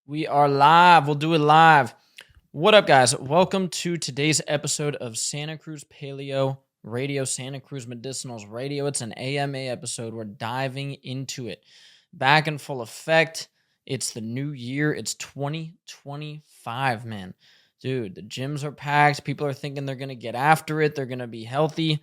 We are live. We'll do it live. What up, guys? Welcome to today's episode of Santa Cruz Paleo Radio, Santa Cruz Medicinals Radio. It's an AMA episode. We're diving into it. Back in full effect. It's the new year. It's 2025, man. Dude, the gyms are packed. People are thinking they're going to get after it. They're going to be healthy.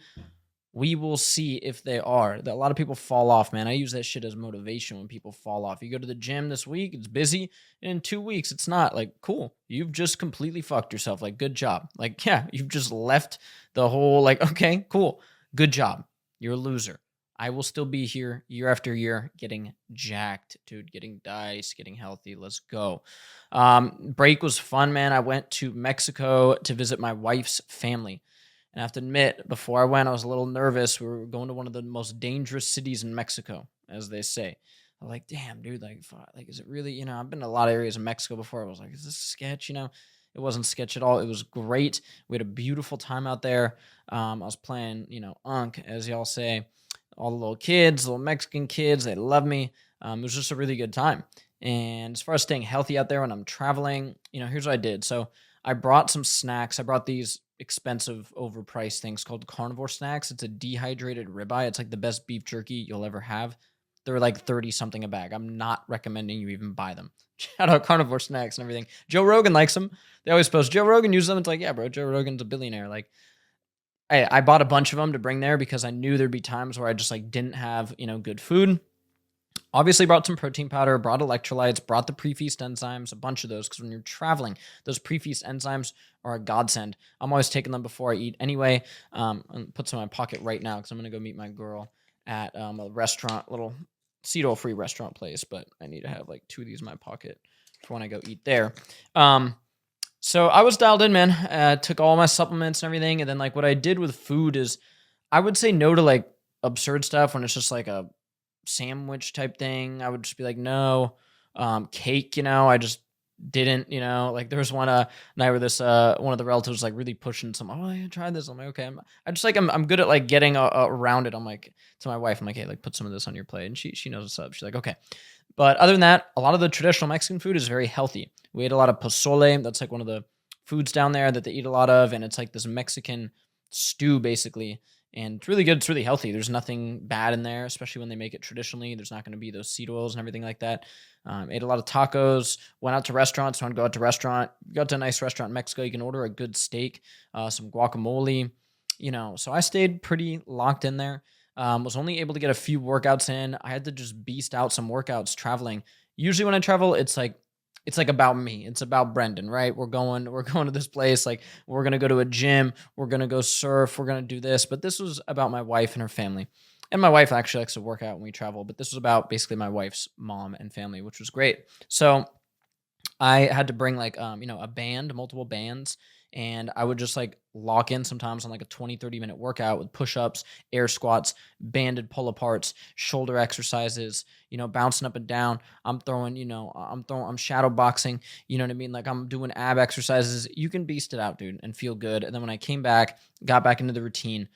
We will see if they are. A lot of people fall off, man. I use that shit as motivation when people fall off. You go to the gym this week, it's busy. And in 2 weeks, it's not. Like, cool. You've just completely fucked yourself. Like, good job. Like, yeah, you've just left the whole, like, okay, cool. Good job. You're a loser. I will still be here year after year getting jacked, dude, getting dice, getting healthy. Let's go. Break was fun, man. I went to Mexico to visit my wife's family. And I have to admit, before I went, I was a little nervous. We were going to one of the most dangerous cities in Mexico, as they say. I'm like, damn, dude, like, fuck, like, is it really, I've been to a lot of areas in Mexico before. I was like, is this sketch? It wasn't sketch at all. It was great. We had a beautiful time out there. I was playing, Unk, as y'all say, all the little kids, little Mexican kids. They love me. It was just a really good time. And as far as staying healthy out there when I'm traveling, here's what I did. So I brought some snacks. I brought these expensive, overpriced things called carnivore snacks. It's a dehydrated ribeye. It's like the best beef jerky you'll ever have. They're like 30 something a bag. I'm not recommending you even buy them. Shout out carnivore snacks and everything. Joe Rogan likes them. They always post Joe Rogan uses them. It's like, yeah, bro, Joe Rogan's a billionaire. Like, I bought a bunch of them to bring there because I knew there'd be times where I just like didn't have, good food. Obviously brought some protein powder, brought electrolytes, brought the pre-feast enzymes, a bunch of those, because when you're traveling, those pre-feast enzymes are a godsend. I'm always taking them before I eat anyway. And put some in my pocket right now because I'm going to go meet my girl at a restaurant, little seed oil-free restaurant place, but I need to have like 2 of these in my pocket for when I go eat there. So I was dialed in, man. Took all my supplements and everything, and then like what I did with food is I would say no to like absurd stuff when it's just like a sandwich type thing. I would just be like, no. Cake, I just didn't, like there was one night where this one of the relatives was like really pushing some, oh, I tried this. I'm like, okay. I'm good at like getting around it. I'm like, to my wife, I'm like, hey, like put some of this on your plate, and she knows what's up. She's like, okay. But other than that, a lot of the traditional Mexican food is very healthy. We ate a lot of pozole. That's like one of the foods down there that they eat a lot of, and it's like this Mexican stew basically. And it's really good. It's really healthy. There's nothing bad in there, especially when they make it traditionally. There's not going to be those seed oils and everything like that. Ate a lot of tacos. Went out to restaurants. Want to go out to restaurant. Got to a nice restaurant in Mexico. You can order a good steak, some guacamole. So I stayed pretty locked in there. Was only able to get a few workouts in. I had to just beast out some workouts traveling. Usually when I travel, it's like about me. It's about Brendan, right? We're going to this place. Like we're going to go to a gym. We're going to go surf. We're going to do this. But this was about my wife and her family. And my wife actually likes to work out when we travel. But this was about basically my wife's mom and family, which was great. So I had to bring like, a band, multiple bands. And I would just like lock in sometimes on like a 20, 30-minute workout with push-ups, air squats, banded pull-aparts, shoulder exercises, bouncing up and down. I'm shadow boxing, you know what I mean? Like I'm doing ab exercises. You can beast it out, dude, and feel good. And then when I came back, got back into the routine.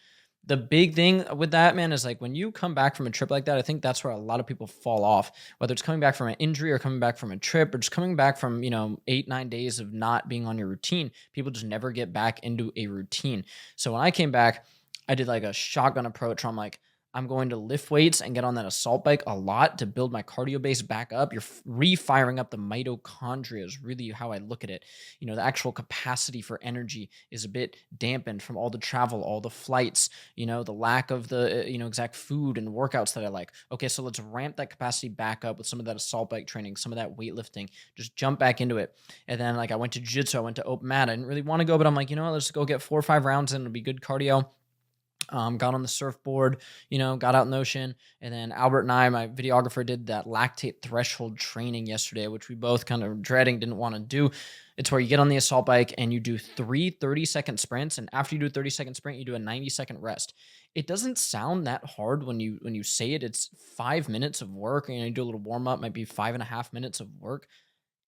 The big thing with that, man, is like when you come back from a trip like that, I think that's where a lot of people fall off, whether it's coming back from an injury or coming back from a trip or just coming back from, 8-9 days of not being on your routine. People just never get back into a routine. So when I came back, I did like a shotgun approach where I'm like, I'm going to lift weights and get on that assault bike a lot to build my cardio base back up. You're refiring up the mitochondria is really how I look at it. The actual capacity for energy is a bit dampened from all the travel, all the flights, the lack of the, exact food and workouts that I like. Okay, so let's ramp that capacity back up with some of that assault bike training, some of that weightlifting, just jump back into it. And then like I went to jiu-jitsu, I went to open mat. I didn't really want to go, but I'm like, let's go get 4 or 5 rounds in. It'll be good cardio. Got on the surfboard, got out in the ocean. And then Albert and I, my videographer, did that lactate threshold training yesterday, which we both kind of dreading, didn't want to do. It's where you get on the assault bike and you do 3 30-second sprints. And after you do a 30-second sprint, you do a 90-second rest. It doesn't sound that hard when you say it. It's 5 minutes of work. You do a little warm up, might be 5.5 minutes of work.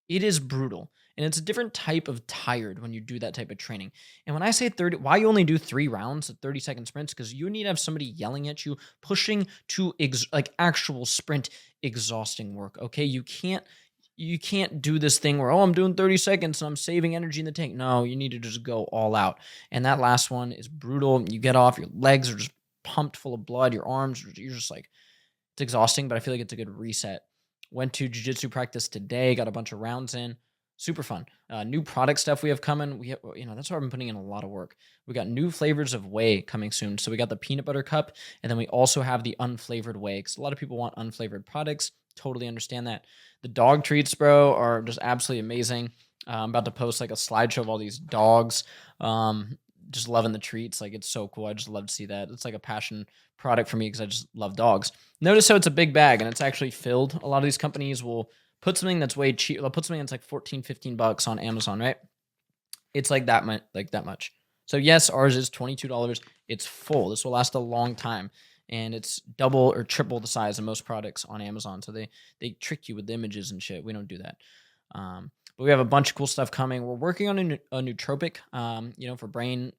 It is brutal. And it's a different type of tired when you do that type of training. And when I say 30, why you only do 3 rounds of 30-second sprints? Because you need to have somebody yelling at you, pushing to like actual sprint exhausting work. Okay. you can't do this thing where, oh, I'm doing 30 seconds and I'm saving energy in the tank. No, you need to just go all out. And that last one is brutal. You get off, your legs are just pumped full of blood, your arms, you're just like, it's exhausting, but I feel like it's a good reset. Went to jiu-jitsu practice today, got a bunch of rounds in. Super fun. New product stuff we have coming. That's why I've been putting in a lot of work. We got new flavors of whey coming soon. So we got the peanut butter cup, and then we also have the unflavored whey, because a lot of people want unflavored products. Totally understand that. The dog treats, bro, are just absolutely amazing. I'm about to post like a slideshow of all these dogs. Just loving the treats. Like, it's so cool. I just love to see that. It's like a passion product for me because I just love dogs. Notice how it's a big bag and it's actually filled. A lot of these companies will put something that's way cheap. They'll put something that's like 14, 15 bucks on Amazon, right? It's like that much. So yes, ours is $22. It's full. This will last a long time. And it's double or triple the size of most products on Amazon. So they trick you with images and shit. We don't do that. But we have a bunch of cool stuff coming. We're working on a nootropic, for brain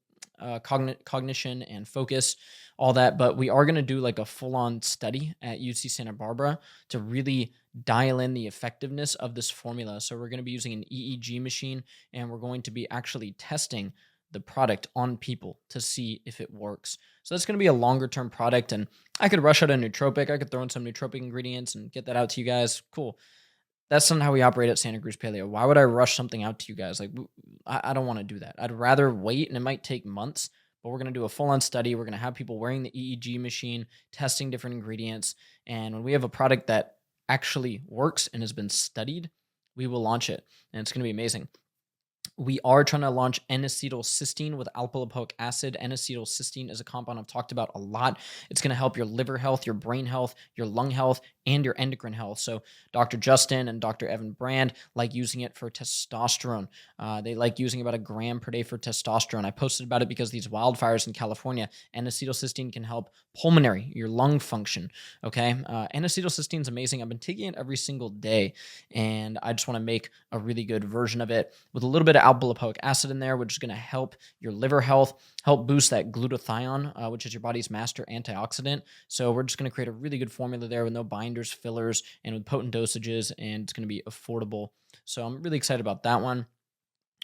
cognition and focus, all that. But we are going to do like a full-on study at UC Santa Barbara to really dial in the effectiveness of this formula. So we're going to be using an EEG machine, and we're going to be actually testing the product on people to see if it works. So that's going to be a longer term product, and I could rush out a nootropic. I could throw in some nootropic ingredients and get that out to you guys. Cool. That's not how we operate at Santa Cruz Paleo. Why would I rush something out to you guys? Like, I don't want to do that. I'd rather wait, and it might take months, but we're going to do a full-on study. We're going to have people wearing the EEG machine, testing different ingredients, and when we have a product that actually works and has been studied, we will launch it, and it's going to be amazing. We are trying to launch N-acetylcysteine with alpha-lipoic acid. N-acetylcysteine is a compound I've talked about a lot. It's going to help your liver health, your brain health, your lung health, and your endocrine health. So Dr. Justin and Dr. Evan Brand like using it for testosterone. They like using about 1 gram per day for testosterone. I posted about it because these wildfires in California, N-acetylcysteine can help pulmonary, your lung function, okay? N-acetylcysteine is amazing. I've been taking it every single day, and I just want to make a really good version of it with a little bit of alpha-lipoic acid in there, which is going to help your liver health, help boost that glutathione, which is your body's master antioxidant. So we're just going to create a really good formula there with no binders, fillers, and with potent dosages, and it's going to be affordable. So I'm really excited about that one.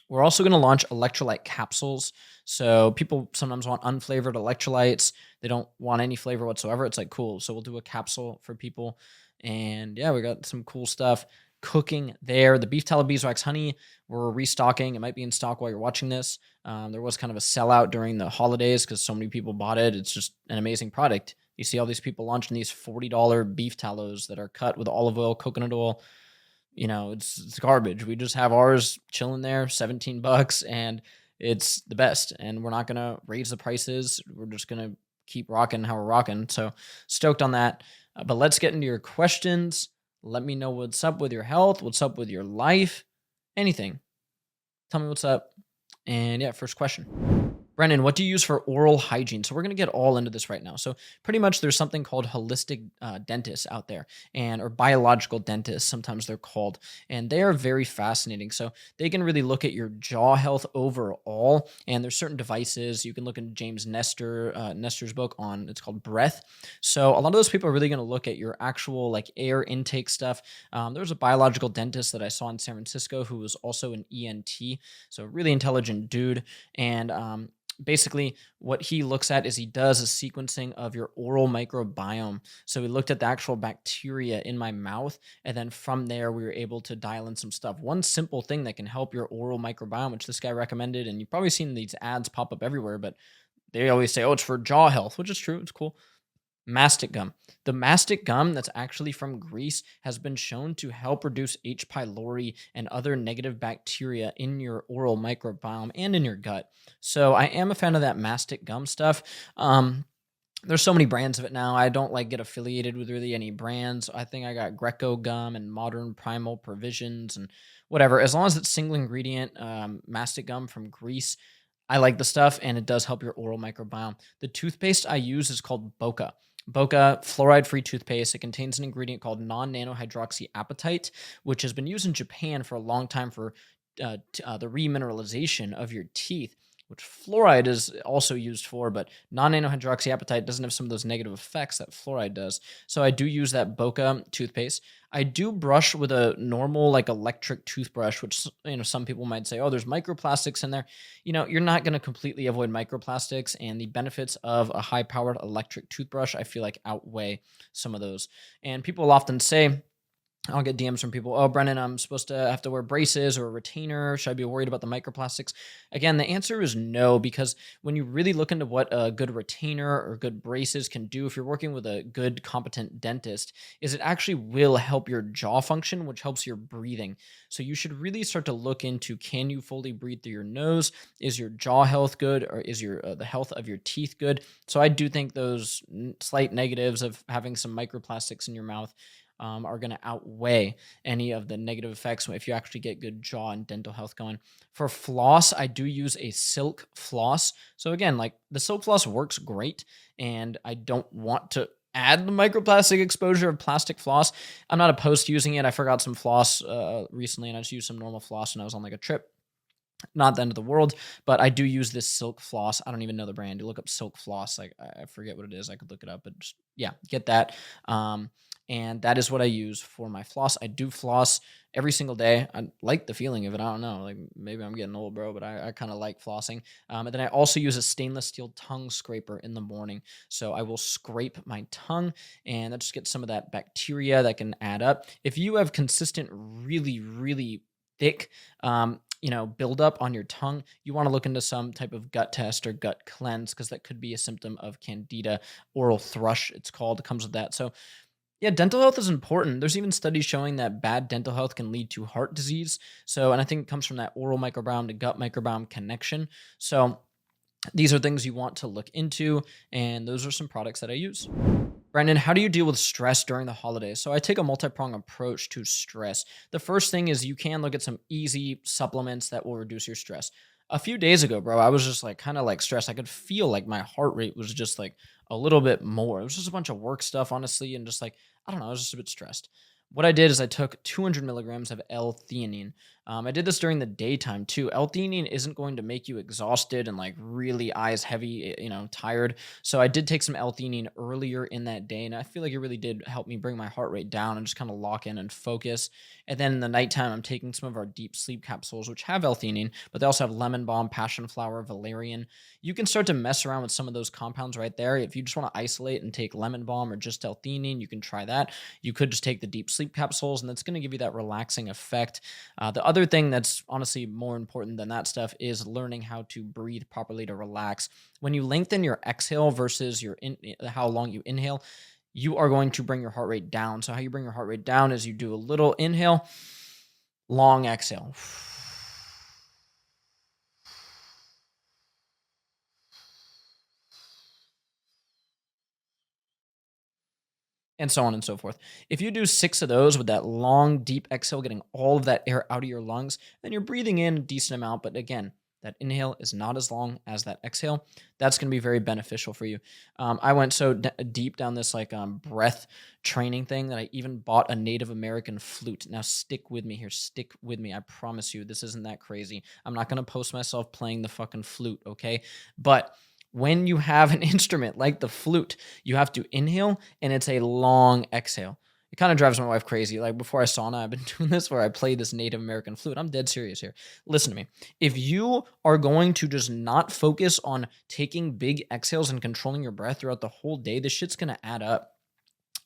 We're also going to launch electrolyte capsules. So people sometimes want unflavored electrolytes. They don't want any flavor whatsoever. It's like, cool. So we'll do a capsule for people. And yeah, we got some cool stuff cooking there. The beef tallow beeswax honey, we're restocking. It might be in stock while you're watching this. There was kind of a sellout during the holidays because so many people bought it. It's just an amazing product. You see all these people launching these $40 beef tallows that are cut with olive oil, coconut oil. It's garbage. We just have ours chilling there, 17 bucks, and it's the best. And we're not going to raise the prices. We're just going to keep rocking how we're rocking. So stoked on that. But let's get into your questions. Let me know what's up with your health, what's up with your life, anything. Tell me what's up. And yeah, first question. Brennan, what do you use for oral hygiene? So we're going to get all into this right now. So pretty much there's something called holistic dentists out there, or biological dentists, sometimes they're called, and they are very fascinating. So they can really look at your jaw health overall, and there's certain devices. You can look in James Nestor's book on, it's called Breath. So a lot of those people are really going to look at your actual like air intake stuff. There was a biological dentist that I saw in San Francisco who was also an ENT, so a really intelligent dude, and basically what he looks at is he does a sequencing of your oral microbiome. So we looked at the actual bacteria in my mouth, and then from there we were able to dial in some stuff. One simple thing that can help your oral microbiome, which this guy recommended, and you've probably seen these ads pop up everywhere, but they always say, oh, it's for jaw health, which is true. It's cool. Mastic gum. The mastic gum that's actually from Greece has been shown to help reduce H. pylori and other negative bacteria in your oral microbiome and in your gut. So I am a fan of that mastic gum stuff. There's so many brands of it now. I don't get affiliated with really any brands. I think I got Greco gum and Modern Primal Provisions and whatever. As long as it's single ingredient mastic gum from Greece, I like the stuff, and it does help your oral microbiome. The toothpaste I use is called Boca. Boca fluoride-free toothpaste. It contains an ingredient called non-nanohydroxyapatite, which has been used in Japan for a long time for the remineralization of your teeth. which fluoride is also used for, but non-nanohydroxyapatite doesn't have some of those negative effects that fluoride does. So I do use that Boca toothpaste. I do brush with a normal like electric toothbrush, which some people might say, oh, there's microplastics in there. You're not going to completely avoid microplastics, and the benefits of a high-powered electric toothbrush, I feel like, outweigh some of those. And people often say, I'll get DMs from people, oh, Brennan, I'm supposed to have to wear braces or a retainer. Should I be worried about the microplastics? Again, the answer is no, because when you really look into what a good retainer or good braces can do, if you're working with a good, competent dentist, is it actually will help your jaw function, which helps your breathing. So you should really start to look into, can you fully breathe through your nose? Is your jaw health good, or is your the health of your teeth good? So I do think those slight negatives of having some microplastics in your mouth are going to outweigh any of the negative effects if you actually get good jaw and dental health going. For floss, I do use a silk floss. So again, like the silk floss works great, and I don't want to add the microplastic exposure of plastic floss. I'm not opposed to using it. I forgot some floss recently, and I just used some normal floss when I was on like a trip. Not the end of the world, but I do use this silk floss. I don't even know the brand. You look up silk floss. Like I forget what it is. I could look it up, but just, yeah, get that. And that is what I use for my floss. I do floss every single day. I like the feeling of it. I don't know. Like maybe I'm getting old, bro, but I kind of like flossing. And then I also use a stainless steel tongue scraper in the morning. So I will scrape my tongue, and that just gets some of that bacteria that can add up. If you have consistent, really, really thick, buildup on your tongue, you want to look into some type of gut test or gut cleanse, because that could be a symptom of candida. Oral thrush, it's called. It comes with that. So yeah, dental health is important. There's even studies showing that bad dental health can lead to heart disease. So, and I think it comes from that oral microbiome to gut microbiome connection. So these are things you want to look into, and those are some products that I use. Brandon, how do you deal with stress during the holidays? So I take a multi-pronged approach to stress. The first thing is you can look at some easy supplements that will reduce your stress. A few days ago, bro, I was just like kind of like stressed. I could feel like my heart rate was just like a little bit more. It was just a bunch of work stuff, honestly, and just like, I don't know, I was just a bit stressed. What I did is I took 200 milligrams of L-theanine. I did this during the daytime too. L-theanine isn't going to make you exhausted and like really eyes heavy, tired. So I did take some L-theanine earlier in that day, and I feel like it really did help me bring my heart rate down and just kind of lock in and focus. And then in the nighttime, I'm taking some of our deep sleep capsules, which have L-theanine, but they also have lemon balm, passion flower, valerian. You can start to mess around with some of those compounds right there. If you just want to isolate and take lemon balm or just L-theanine, you can try that. You could just take the deep sleep capsules, and that's going to give you that relaxing effect. The other thing that's honestly more important than that stuff is learning how to breathe properly to relax. When you lengthen your exhale versus how long you inhale, you are going to bring your heart rate down. So how you bring your heart rate down is you do a little inhale, long exhale. And so on and so forth. If you do 6 of those with that long, deep exhale, getting all of that air out of your lungs, then you're breathing in a decent amount. But again, that inhale is not as long as that exhale. That's going to be very beneficial for you. I went so deep down this breath training thing that I even bought a Native American flute. Now stick with me here. Stick with me. I promise you, this isn't that crazy. I'm not going to post myself playing the fucking flute, okay? But when you have an instrument like the flute, you have to inhale, and it's a long exhale. It kind of drives my wife crazy. Like before I sauna, I've been doing this where I play this Native American flute. I'm dead serious here. Listen to me. If you are going to just not focus on taking big exhales and controlling your breath throughout the whole day, this shit's going to add up.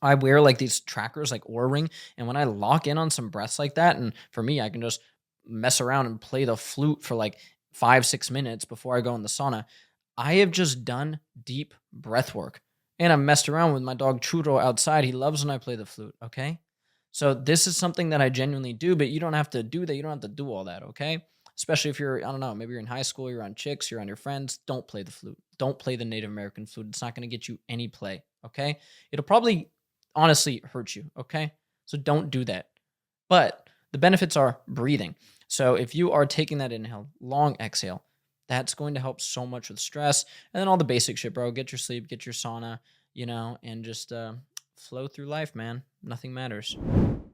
I wear like these trackers like Oura Ring, and when I lock in on some breaths like that, and for me, I can just mess around and play the flute for like 5-6 minutes before I go in the sauna. I have just done deep breath work, and I messed around with my dog Churro outside. He loves when I play the flute, okay? So this is something that I genuinely do, but you don't have to do that. You don't have to do all that, okay? Especially if you're, I don't know, maybe you're in high school, you're on chicks, you're on your friends. Don't play the flute. Don't play the Native American flute. It's not going to get you any play, okay? It'll probably honestly hurt you, okay? So don't do that. But the benefits are breathing. So if you are taking that inhale, long exhale, that's going to help so much with stress. And then all the basic shit, bro. Get your sleep, get your sauna, and just flow through life, man. Nothing matters.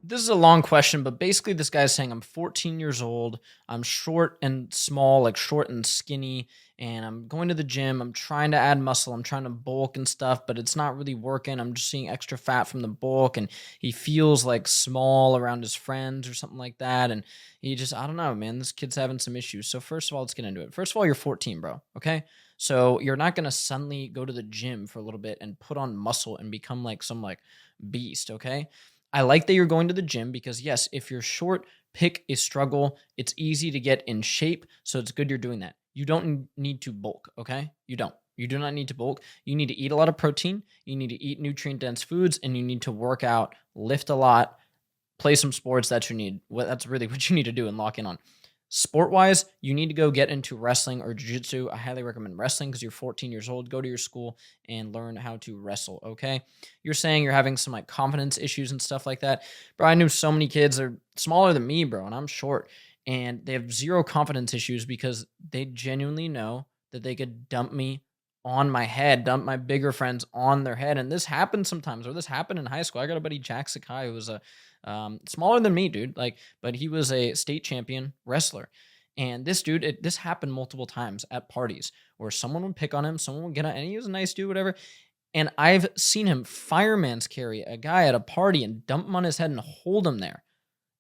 This is a long question, but basically this guy's saying I'm 14 years old, I'm short and small, like short and skinny, and I'm going to the gym, I'm trying to add muscle, I'm trying to bulk and stuff, but it's not really working. I'm just seeing extra fat from the bulk, and he feels like small around his friends or something like that. And he just, I don't know, man, this kid's having some issues. So first of all, let's get into it. First of all, you're 14, bro. Okay. So you're not gonna suddenly go to the gym for a little bit and put on muscle and become like some like beast. Okay. I like that you're going to the gym because, yes, if you're short, pick a struggle. It's easy to get in shape. So it's good you're doing that. You don't need to bulk, okay? You don't. You do not need to bulk. You need to eat a lot of protein. You need to eat nutrient dense foods, and you need to work out, lift a lot, play some sports. That's you need. That's really what you need to do and lock in on. Sport wise, you need to go get into wrestling or jiu-jitsu. I highly recommend wrestling because you're 14 years old. Go to your school and learn how to wrestle. Okay. You're saying you're having some like confidence issues and stuff like that. Bro, I knew so many kids are smaller than me, bro, and I'm short. And they have zero confidence issues because they genuinely know that they could dump me on my head, dump my bigger friends on their head. And this happens sometimes, or this happened in high school. I got a buddy, Jack Sakai, who was a smaller than me, dude. Like, but he was a state champion wrestler. And this dude, this happened multiple times at parties where someone would pick on him, someone would get on, and he was a nice dude, whatever. And I've seen him fireman's carry a guy at a party and dump him on his head and hold him there.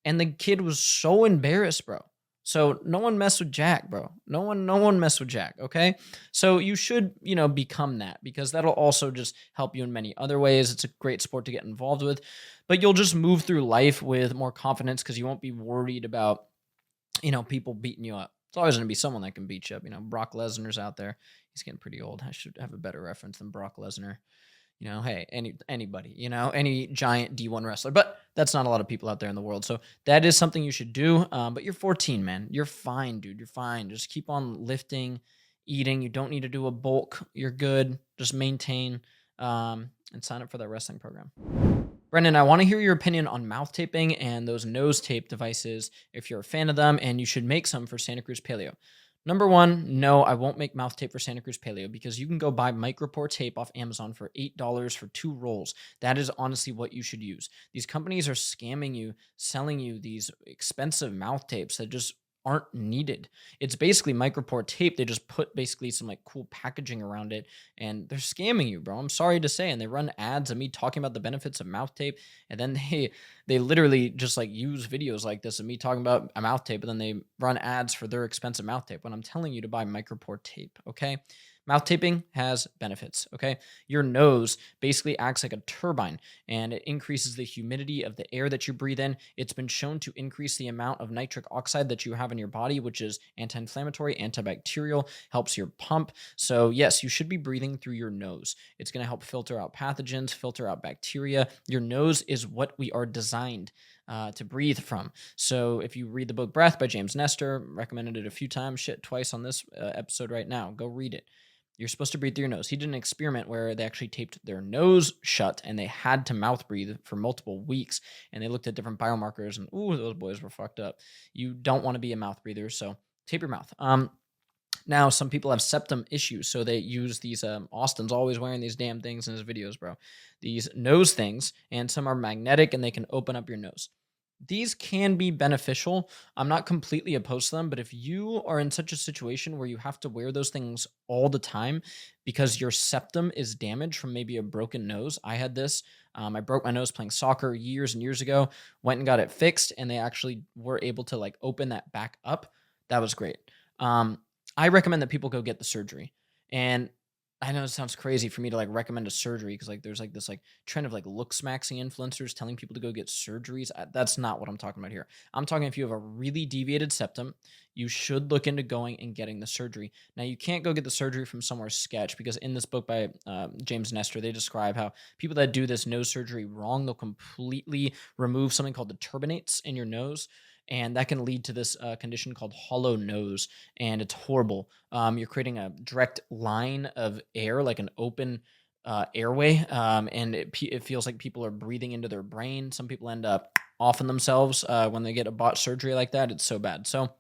And the kid was so embarrassed, bro. So no one mess with Jack, bro. No one mess with Jack, okay? So you should, become that because that'll also just help you in many other ways. It's a great sport to get involved with, but you'll just move through life with more confidence because you won't be worried about, people beating you up. It's always going to be someone that can beat you up. Brock Lesnar's out there. He's getting pretty old. I should have a better reference than Brock Lesnar. Hey, anybody, any giant D1 wrestler, but that's not a lot of people out there in the world. So that is something you should do. But you're 14, man. You're fine, dude. You're fine. Just keep on lifting, eating. You don't need to do a bulk. You're good. Just maintain, and sign up for that wrestling program. Brendan, I want to hear your opinion on mouth taping and those nose tape devices if you're a fan of them, and you should make some for Santa Cruz Paleo. Number one, no, I won't make mouth tape for Santa Cruz Paleo because you can go buy Micropore tape off Amazon for $8 for 2 rolls. That is honestly what you should use. These companies are scamming you, selling you these expensive mouth tapes that just aren't needed. It's basically Micropore tape. They just put basically some like cool packaging around it, and they're scamming you, bro. I'm sorry to say. And they run ads of me talking about the benefits of mouth tape, and then they literally just like use videos like this of me talking about a mouth tape, and then they run ads for their expensive mouth tape when I'm telling you to buy Micropore tape, okay? Mouth taping has benefits, okay? Your nose basically acts like a turbine, and it increases the humidity of the air that you breathe in. It's been shown to increase the amount of nitric oxide that you have in your body, which is anti-inflammatory, antibacterial, helps your pump. So yes, you should be breathing through your nose. It's going to help filter out pathogens, filter out bacteria. Your nose is what we are designed to breathe from. So if you read the book Breath by James Nestor, recommended it a few times, twice on this episode right now, go read it. You're supposed to breathe through your nose. He did an experiment where they actually taped their nose shut and they had to mouth breathe for multiple weeks. And they looked at different biomarkers and, ooh, those boys were fucked up. You don't want to be a mouth breather, so tape your mouth. Now, some people have septum issues, so they use these, Austin's always wearing these damn things in his videos, bro. These nose things, and some are magnetic and they can open up your nose. These can be beneficial. I'm not completely opposed to them, but if you are in such a situation where you have to wear those things all the time because your septum is damaged from maybe a broken nose, I had this. I broke my nose playing soccer years and years ago, went and got it fixed, and they actually were able to like open that back up. That was great. I recommend that people go get the surgery. And I know it sounds crazy for me to like recommend a surgery because like there's like this like trend of like looks maxing influencers telling people to go get surgeries. That's not what I'm talking about here. I'm talking if you have a really deviated septum, you should look into going and getting the surgery. Now you can't go get the surgery from somewhere sketch because in this book by James Nestor, they describe how people that do this nose surgery wrong, they'll completely remove something called the turbinates in your nose. And that can lead to this condition called hollow nose, and it's horrible. You're creating a direct line of air, like an open airway, and it feels like people are breathing into their brain. Some people end up offing themselves when they get a botched surgery like that. It's so bad. So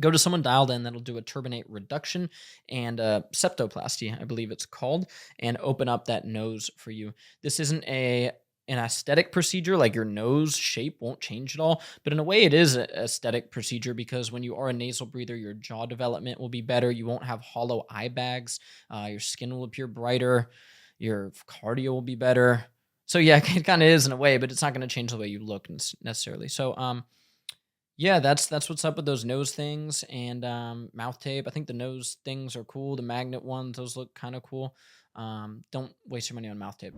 go to someone dialed in that'll do a turbinate reduction and septoplasty, I believe it's called, and open up that nose for you. This isn't an an aesthetic procedure, like your nose shape won't change at all. But in a way, it is an aesthetic procedure because when you are a nasal breather, your jaw development will be better. You won't have hollow eye bags. Your skin will appear brighter. Your cardio will be better. So yeah, it kind of is in a way, but it's not going to change the way you look necessarily. So yeah, that's what's up with those nose things and mouth tape. I think the nose things are cool. The magnet ones, those look kind of cool. Don't waste your money on mouth tape.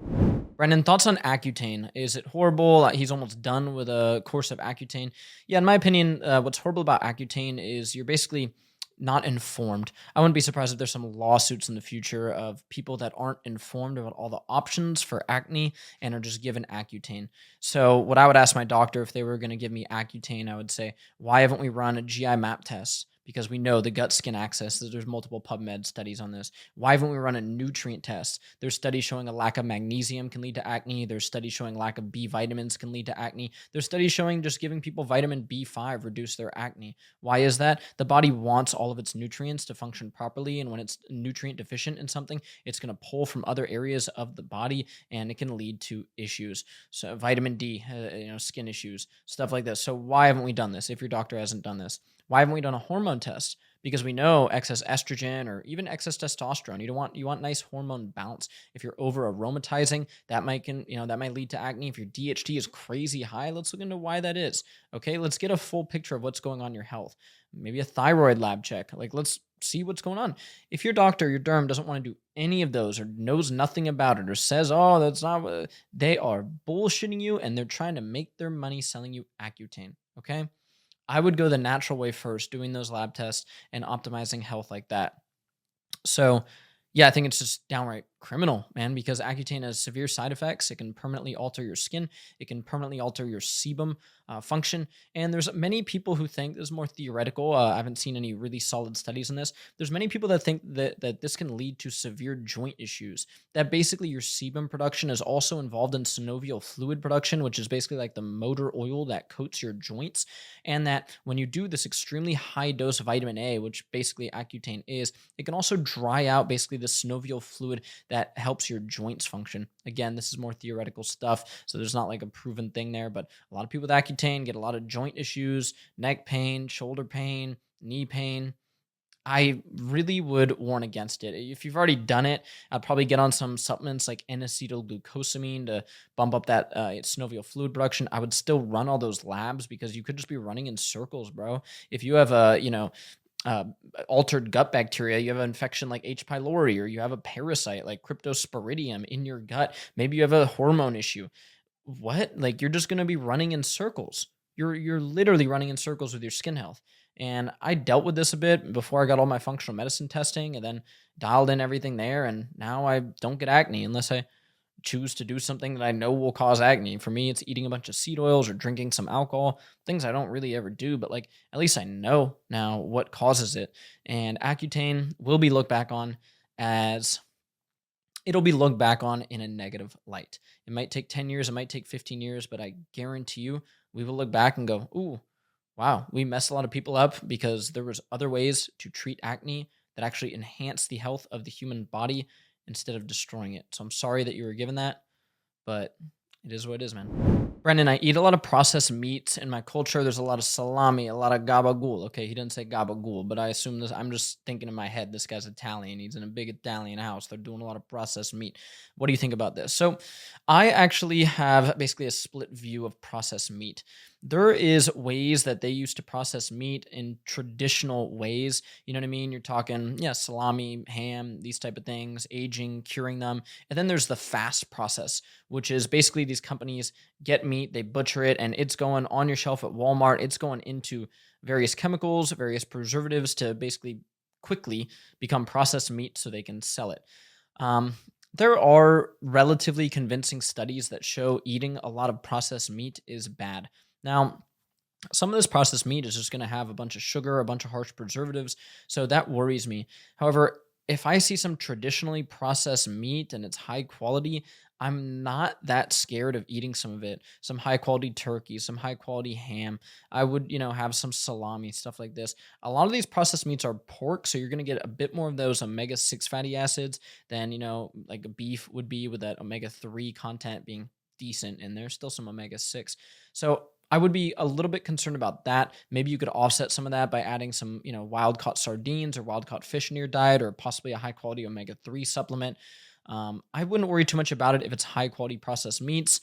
Brendan, thoughts on Accutane? Is it horrible? He's almost done with a course of Accutane. Yeah, in my opinion, what's horrible about Accutane is you're basically not informed. I wouldn't be surprised if there's some lawsuits in the future of people that aren't informed about all the options for acne and are just given Accutane. So, what I would ask my doctor if they were going to give me Accutane, I would say, why haven't we run a GI map test? Because we know the gut skin axis, there's multiple PubMed studies on this. Why haven't we run a nutrient test? There's studies showing a lack of magnesium can lead to acne. There's studies showing lack of B vitamins can lead to acne. There's studies showing just giving people vitamin B5 reduce their acne. Why is that? The body wants all of its nutrients to function properly, and when it's nutrient deficient in something, it's going to pull from other areas of the body, and it can lead to issues. So vitamin D, skin issues, stuff like this. So why haven't we done this? If your doctor hasn't done this, why haven't we done a hormone test? Because we know excess estrogen or even excess testosterone, you want nice hormone balance. If you're over aromatizing, that might lead to acne. If your DHT is crazy high, let's look into why that is. Okay, let's get a full picture of what's going on in your health. Maybe a thyroid lab check. Like, let's see what's going on. If your doctor, your derm doesn't want to do any of those or knows nothing about it or says, oh, that's not what, they are bullshitting you and they're trying to make their money selling you Accutane. Okay. I would go the natural way first, doing those lab tests and optimizing health like that. So, yeah, I think it's just downright criminal, man, because Accutane has severe side effects. It can permanently alter your skin. It can permanently alter your sebum function. And there's many people who think this is more theoretical. I haven't seen any really solid studies on this. There's many people that think that this can lead to severe joint issues, that basically your sebum production is also involved in synovial fluid production, which is basically like the motor oil that coats your joints. And that when you do this extremely high dose of vitamin A, which basically Accutane is, it can also dry out basically the synovial fluid that helps your joints function. Again, this is more theoretical stuff, so there's not like a proven thing there, but a lot of people with Accutane get a lot of joint issues, neck pain, shoulder pain, knee pain. I really would warn against it. If you've already done it, I'd probably get on some supplements like N-acetylglucosamine to bump up that synovial fluid production. I would still run all those labs because you could just be running in circles, bro. If you have uh, altered gut bacteria, you have an infection like H. pylori, or you have a parasite like Cryptosporidium in your gut, maybe you have a hormone issue. What? Like you're just going to be running in circles. You're literally running in circles with your skin health. And I dealt with this a bit before I got all my functional medicine testing and then dialed in everything there, and now I don't get acne unless I choose to do something that I know will cause acne. For me, it's eating a bunch of seed oils or drinking some alcohol, things I don't really ever do, but like at least I know now what causes it. And Accutane will be looked back on as it'll be looked back on in a negative light. It might take 10 years, it might take 15 years, but I guarantee you we will look back and go, ooh, wow, we messed a lot of people up because there was other ways to treat acne that actually enhance the health of the human body instead of destroying it. So I'm sorry that you were given that, but it is what it is, man. Brendan, I eat a lot of processed meats in my culture. There's a lot of salami, a lot of gabagool. Okay, he didn't say gabagool, but I assume this. I'm just thinking in my head, this guy's Italian. He's in a big Italian house. They're doing a lot of processed meat. What do you think about this? So, I actually have basically a split view of processed meat. There is ways that they used to process meat in traditional ways. You know what I mean? You're talking, yeah, salami, ham, these type of things, aging, curing them. And then there's the fast process, which is basically these companies get meat, they butcher it, and it's going on your shelf at Walmart. It's going into various chemicals, various preservatives to basically quickly become processed meat so they can sell it. Um, there are relatively convincing studies that show eating a lot of processed meat is bad. Now, some of this processed meat is just going to have a bunch of sugar, a bunch of harsh preservatives, so that worries me. However, if I see some traditionally processed meat and it's high quality, I'm not that scared of eating some of it. Some high quality turkey, some high quality ham. I would, have some salami, stuff like this. A lot of these processed meats are pork, so you're going to get a bit more of those omega 6 fatty acids than, like a beef would be with that omega 3 content being decent in there, still some omega-6. So I would be a little bit concerned about that. Maybe you could offset some of that by adding some, wild-caught sardines or wild-caught fish in your diet, or possibly a high-quality omega-3 supplement. I wouldn't worry too much about it if it's high-quality processed meats.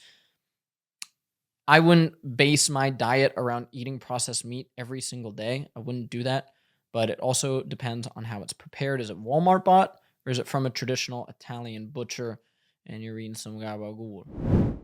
I wouldn't base my diet around eating processed meat every single day. I wouldn't do that. But it also depends on how it's prepared. Is it Walmart bought, or is it from a traditional Italian butcher and you're eating some gabagool?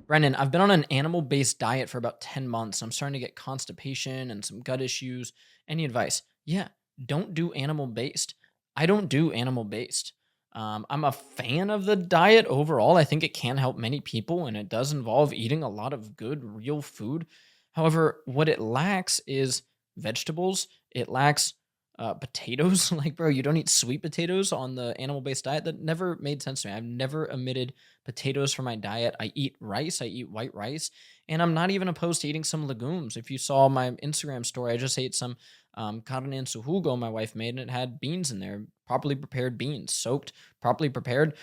Brendan, I've been on an animal-based diet for about 10 months. I'm starting to get constipation and some gut issues. Any advice? Yeah, don't do animal-based. I don't do animal-based. I'm a fan of the diet overall. I think it can help many people, and it does involve eating a lot of good, real food. However, what it lacks is vegetables. It lacks potatoes. Like, bro, you don't eat sweet potatoes on the animal-based diet. That never made sense to me. I've never omitted potatoes from my diet. I eat rice. I eat white rice. And I'm not even opposed to eating some legumes. If you saw my Instagram story, I just ate some carne en su jugo my wife made, and it had beans in there, properly prepared beans, soaked, properly prepared.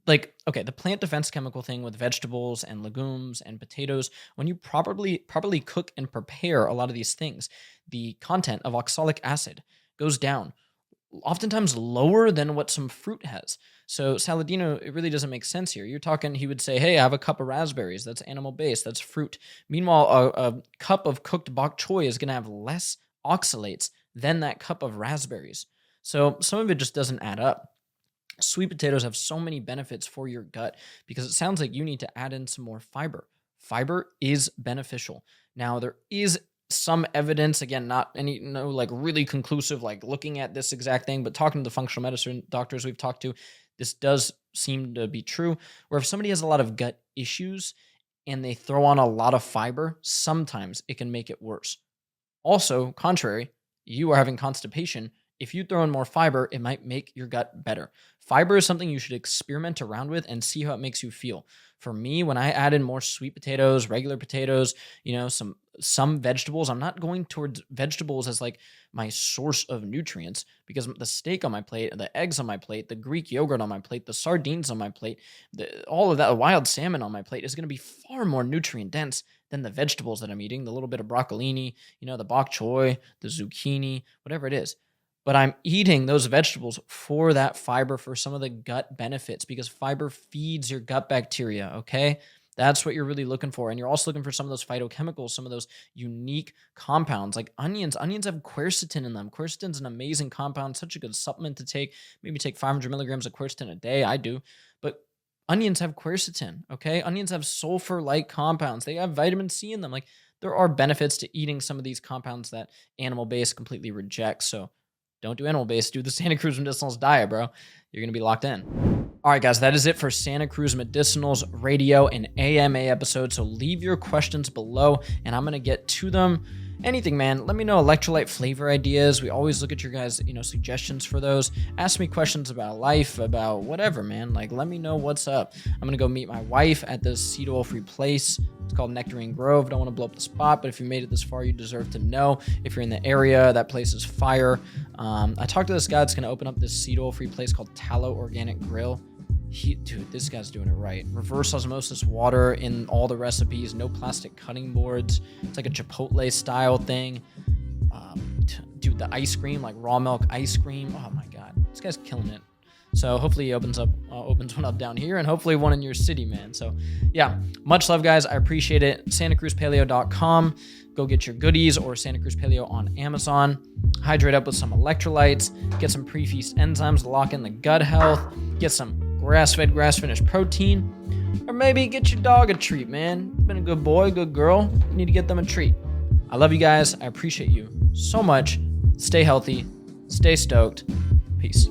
Like, okay, the plant defense chemical thing with vegetables and legumes and potatoes, when you properly cook and prepare a lot of these things, the content of oxalic acid goes down, oftentimes lower than what some fruit has. So Saladino, it really doesn't make sense here. You're talking, he would say, hey, I have a cup of raspberries. That's animal-based. That's fruit. Meanwhile, a cup of cooked bok choy is going to have less oxalates than that cup of raspberries. So some of it just doesn't add up. Sweet potatoes have so many benefits for your gut because it sounds like you need to add in some more fiber. Fiber is beneficial. Now, there is some evidence, again, not like really conclusive, like looking at this exact thing, but talking to the functional medicine doctors we've talked to, this does seem to be true, where if somebody has a lot of gut issues and they throw on a lot of fiber, sometimes it can make it worse. Also, contrary, you are having constipation. If you throw in more fiber, it might make your gut better. Fiber is something you should experiment around with and see how it makes you feel. For me, when I add in more sweet potatoes, regular potatoes, some vegetables, I'm not going towards vegetables as like my source of nutrients, because the steak on my plate, the eggs on my plate, the Greek yogurt on my plate, the sardines on my plate, all of that wild salmon on my plate is going to be far more nutrient dense than the vegetables that I'm eating, the little bit of broccolini, the bok choy, the zucchini, whatever it is. But I'm eating those vegetables for that fiber, for some of the gut benefits, because fiber feeds your gut bacteria, okay? That's what you're really looking for. And you're also looking for some of those phytochemicals, some of those unique compounds, like onions. Onions have quercetin in them. Quercetin is an amazing compound, such a good supplement to take. Maybe take 500 milligrams of quercetin a day. I do. But onions have quercetin, okay? Onions have sulfur-like compounds. They have vitamin C in them. Like, there are benefits to eating some of these compounds that animal-based completely rejects. So don't do animal-based. Do the Santa Cruz Medicinals diet, bro. You're going to be locked in. All right, guys, that is it for Santa Cruz Medicinals radio and AMA episode. So leave your questions below, and I'm going to get to them. Anything, man. Let me know electrolyte flavor ideas. We always look at your guys' suggestions for those. Ask me questions about life, about whatever, man. Like, let me know what's up. I'm going to go meet my wife at this seed oil-free place. It's called Nectarine Grove. Don't want to blow up the spot, but if you made it this far, you deserve to know. If you're in the area, that place is fire. I talked to this guy that's going to open up this seed oil-free place called Tallow Organic Grill. Dude, this guy's doing it right. Reverse osmosis water in all the recipes. No plastic cutting boards. It's like a Chipotle style thing. Dude, the ice cream, like raw milk ice cream. Oh my God, this guy's killing it. So hopefully he opens one up down here, and hopefully one in your city, man. So yeah, much love, guys. I appreciate it. SantaCruzPaleo.com. Go get your goodies, or Santa Cruz Paleo on Amazon. Hydrate up with some electrolytes. Get some pre-feast enzymes to lock in the gut health. Get some grass-fed, grass-finished protein. Or maybe get your dog a treat, man. Been a good boy, good girl. You need to get them a treat. I love you guys. I appreciate you so much. Stay healthy. Stay stoked. Peace.